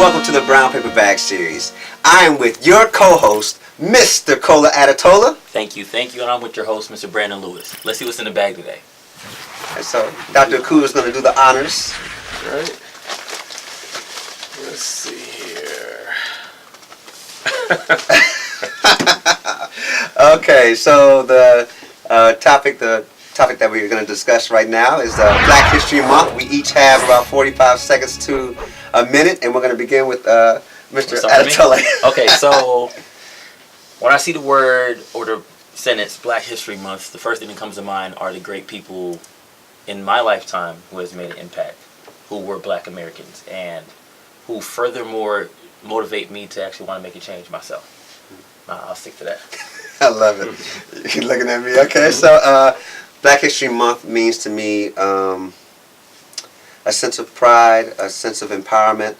welcome to the Brown Paperbag Series. I am with your co-host, Mr. Kola Brandon. Thank you, and I'm with your host, Mr. Brandon Lewis. Let's see what's in the bag today. And so, Dr. Akua is going to do the honors. All right. Let's see here. Okay, so the topic that we're going to discuss right now is Black History Month. We each have about 45 seconds to a minute, and we're going to begin with Mr. Adetola. Okay, so when I see the word or the sentence Black History Month, the first thing that comes to mind are the great people in my lifetime who has made an impact, who were Black Americans, and who furthermore motivate me to actually want to make a change myself. I'll stick to that. I love it. You're looking at me. Okay, so Black History Month means to me a sense of pride, a sense of empowerment,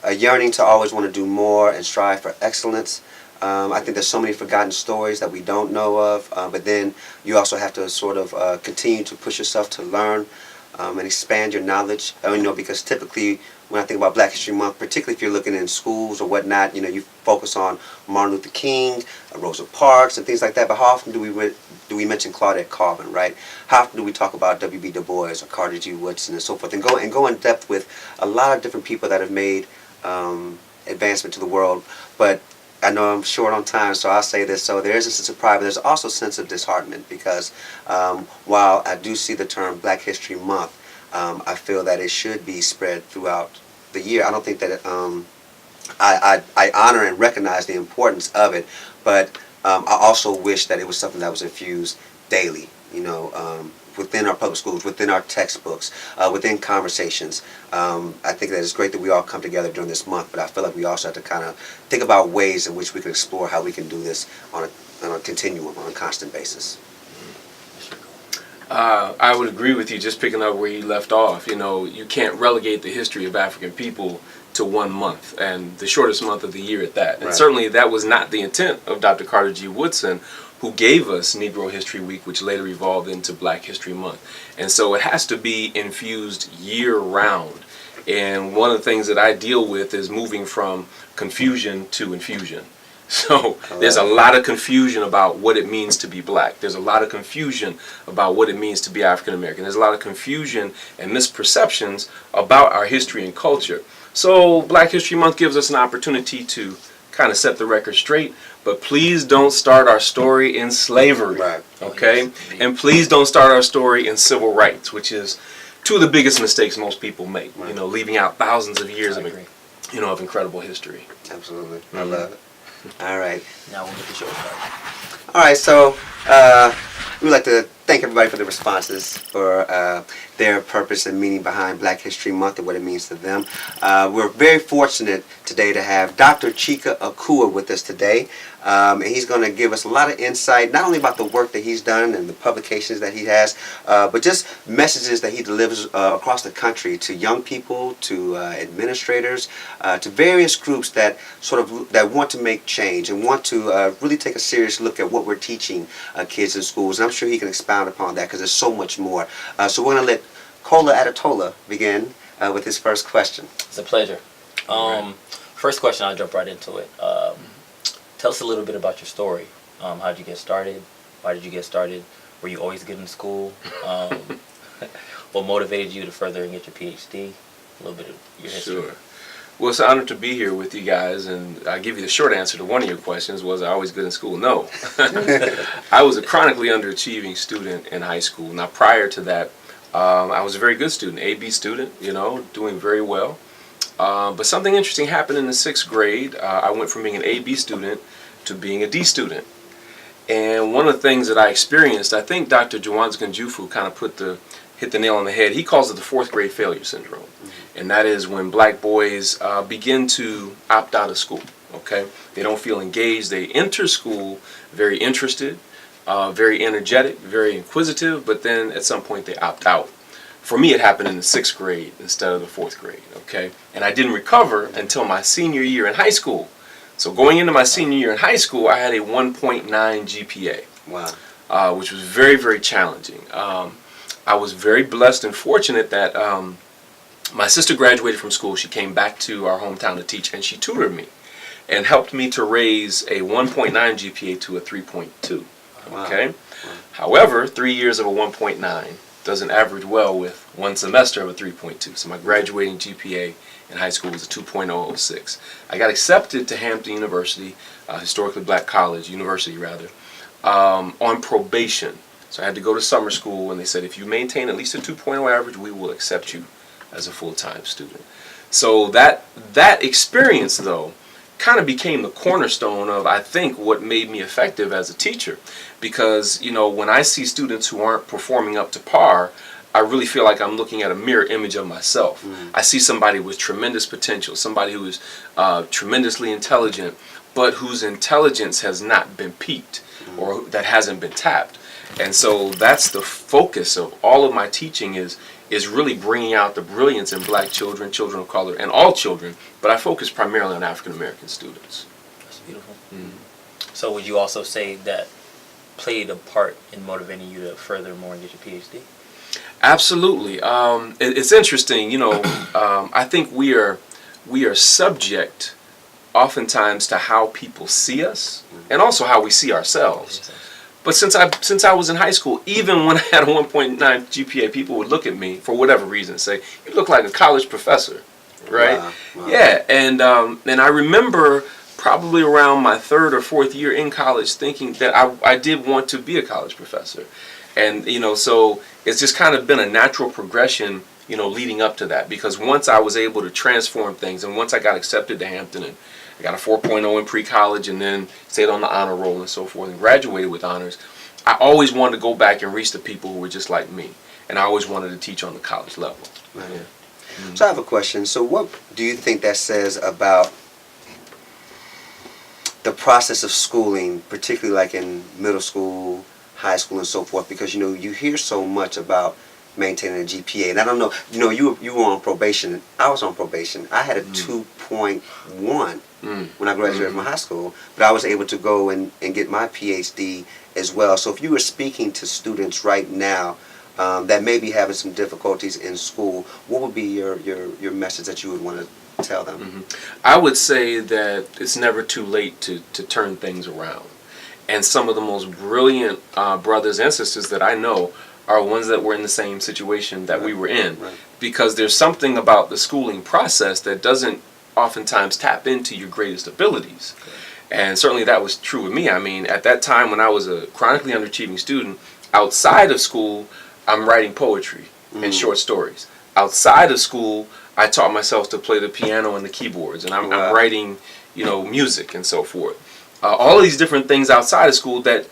a yearning to always want to do more and strive for excellence. I think there's so many forgotten stories that we don't know of, but then you also have to sort of continue to push yourself to learn and expand your knowledge. Because typically when I think about Black History Month, particularly if you're looking in schools or whatnot, you focus on Martin Luther King, Rosa Parks, and things like that. But how often do we mention Claudette Colvin, right? How often do we talk about W.B. Du Bois or Carter G. Woodson and so forth, and go in depth with a lot of different people that have made advancement to the world? But I know I'm short on time, so I'll say this. So there is a sense of pride, but there's also a sense of disheartenment because while I do see the term Black History Month, I feel that it should be spread throughout the year. I don't think that I honor and recognize the importance of it, but I also wish that it was something that was infused daily, within our public schools, within our textbooks, within conversations. I think that it's great that we all come together during this month, but I feel like we also have to kind of think about ways in which we can explore how we can do this on a continuum, on a constant basis. I would agree with you, just picking up where you left off. You can't relegate the history of African people to 1 month, and the shortest month of the year at that. And certainly that was not the intent of Dr. Carter G. Woodson, who gave us Negro History Week, which later evolved into Black History Month. And so it has to be infused year-round. And one of the things that I deal with is moving from confusion to infusion. So there's a lot of confusion about what it means to be Black. There's a lot of confusion about what it means to be African American. There's a lot of confusion and misperceptions about our history and culture. So Black History Month gives us an opportunity to kind of set the record straight, but please don't start our story in slavery, okay? And please don't start our story in civil rights, which is two of the biggest mistakes most people make, leaving out thousands of years of incredible history. Absolutely. I love it. All right. Now we'll get the show started. All right, so we'd like to thank everybody for the responses, for their purpose and meaning behind Black History Month and what it means to them. We're very fortunate today to have Dr. Chike Akua with us today. And he's going to give us a lot of insight, not only about the work that he's done and the publications that he has, but just messages that he delivers across the country to young people, to administrators, to various groups that that want to make change and want to really take a serious look at what we're teaching kids in schools. And I'm sure he can expound upon that because there's so much more. So we're going to let Kola Brandon begin with his first question. It's a pleasure. First question, I'll jump right into it. Tell us a little bit about your story. How did you get started? Why did you get started? Were you always good in school? What motivated you to further and get your PhD? A little bit of your history. Sure. Well, it's an honor to be here with you guys, and I'll give you the short answer to one of your questions. Was I always good in school? No. I was a chronically underachieving student in high school. Now, prior to that, I was a very good student, A-B student, doing very well. But something interesting happened in the 6th grade. I went from being an A-B student to being a D student. And one of the things that I experienced, I think Dr. Jawanz Ganjufu kind of hit the nail on the head. He calls it the 4th grade failure syndrome. And that is when Black boys begin to opt out of school, okay? They don't feel engaged. They enter school very interested, very energetic, very inquisitive, but then at some point they opt out. For me, it happened in the 6th grade instead of the 4th grade, okay? And I didn't recover until my senior year in high school. So going into my senior year in high school, I had a 1.9 GPA. Wow. Which was very, very challenging. I was very blessed and fortunate that My sister graduated from school. She came back to our hometown to teach, and she tutored me and helped me to raise a 1.9 GPA to a 3.2. Okay? Wow. However, 3 years of a 1.9 doesn't average well with one semester of a 3.2. So my graduating GPA in high school was a 2.006. I got accepted to Hampton University, historically black college, university rather, on probation. So I had to go to summer school, and they said if you maintain at least a 2.0 average, we will accept you as a full-time student. So that experience, though, kind of became the cornerstone of, I think, what made me effective as a teacher. Because, you know, when I see students who aren't performing up to par, I really feel like I'm looking at a mirror image of myself. I see somebody with tremendous potential, somebody who is tremendously intelligent, but whose intelligence has not been piqued or that hasn't been tapped. And so that's the focus of all of my teaching is really bringing out the brilliance in black children, children of color, and all children, but I focus primarily on African American students. That's beautiful. So would you also say that played a part in motivating you to furthermore get your PhD? Absolutely. It's interesting, you know, I think we are subject oftentimes to how people see us and also how we see ourselves. But since I was in high school, even when I had a 1.9 GPA, people would look at me for whatever reason and say, "You look like a college professor," right? Wow. Yeah, and I remember probably around my third or fourth year in college thinking that I did want to be a college professor, and you know, so it's just kind of been a natural progression, you know, leading up to that. Because once I was able to transform things, and once I got accepted to Hampton and I got a 4.0 in pre-college and then stayed on the honor roll and so forth and graduated with honors, I always wanted to go back and reach the people who were just like me. And I always wanted to teach on the college level. Right. Yeah. So I have a question. So what do you think that says about the process of schooling, particularly like in middle school, high school, and so forth? Because, you know, you hear so much about maintaining a GPA, and I don't know, you know, you were on probation. I was on probation. I had a 2.1 when I graduated from high school, but I was able to go and get my PhD as well. So if you were speaking to students right now that may be having some difficulties in school, what would be your message that you would want to tell them? I would say that it's never too late to turn things around. And some of the most brilliant brothers and sisters that I know are ones that were in the same situation that we were in. Because there's something about the schooling process that doesn't oftentimes tap into your greatest abilities. And certainly that was true with me. I mean, at that time when I was a chronically underachieving student, outside of school, I'm writing poetry and short stories. Outside of school, I taught myself to play the piano and the keyboards, and I'm writing, you know, music and so forth. All of these different things outside of school that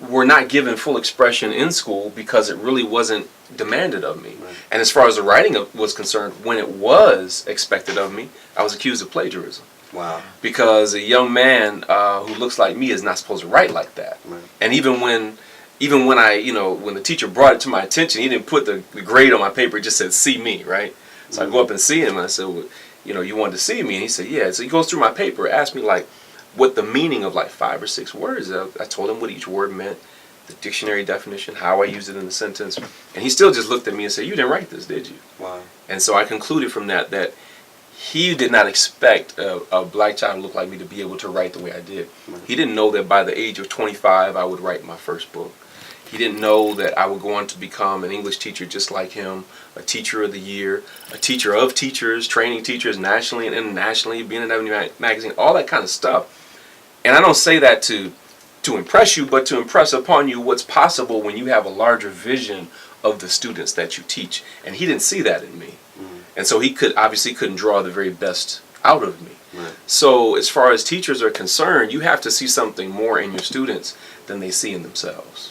were not given full expression in school because it really wasn't demanded of me. And as far as the writing was concerned, when it was expected of me, I was accused of plagiarism. Wow. Because a young man who looks like me is not supposed to write like that. And even when I, you know, when the teacher brought it to my attention, he didn't put the grade on my paper, it just said "see me," right? So I go up and see him and I said, "Well, you know, you wanted to see me?" And he said, "Yeah." So he goes through my paper, asked me like what the meaning of like 5 or 6 words. I told him what each word meant, the dictionary definition, how I used it in the sentence, and he still just looked at me and said, "You didn't write this, did you?" Wow. And so I concluded from that he did not expect a black child who looked like me to be able to write the way I did. He didn't know that by the age of 25 I would write my first book. He didn't know that I would go on to become an English teacher just like him, a teacher of the year, a teacher of teachers, training teachers nationally and internationally, being in W magazine, all that kind of stuff. And I don't say that to impress you, but to impress upon you what's possible when you have a larger vision of the students that you teach. And he didn't see that in me. And so he obviously couldn't draw the very best out of me. So as far as teachers are concerned, you have to see something more in your students than they see in themselves.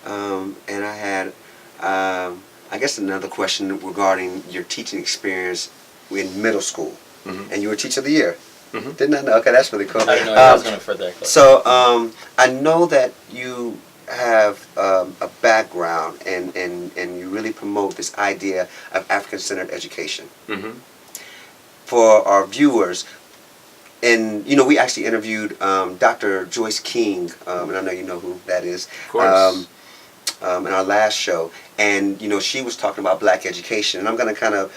And I had, I guess, another question regarding your teaching experience in middle school. And you were Teacher of the Year. Didn't I know? Okay, that's really cool. I didn't know I was going to further that question. So I know that you have a background and you really promote this idea of African-centered education. For our viewers, and you know, we actually interviewed Dr. Joyce King, and I know you know who that is. Of course. in our last show, and she was talking about black education, and I'm going to kind of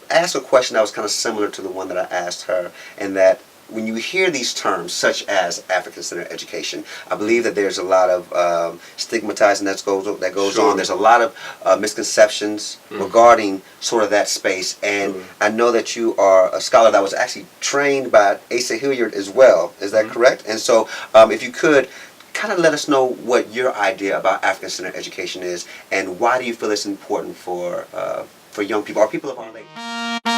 ask a question that was kind of similar to the one that I asked her, and that when you hear these terms such as African-centered education, I believe that there's a lot of stigmatizing that goes Sure. on. There's a lot of misconceptions regarding sort of that space, and I know that you are a scholar that was actually trained by Asa Hilliard as well. Is that correct? And so, if you could kind of let us know what your idea about African-centered education is, and why do you feel it's important for young people or people of our age?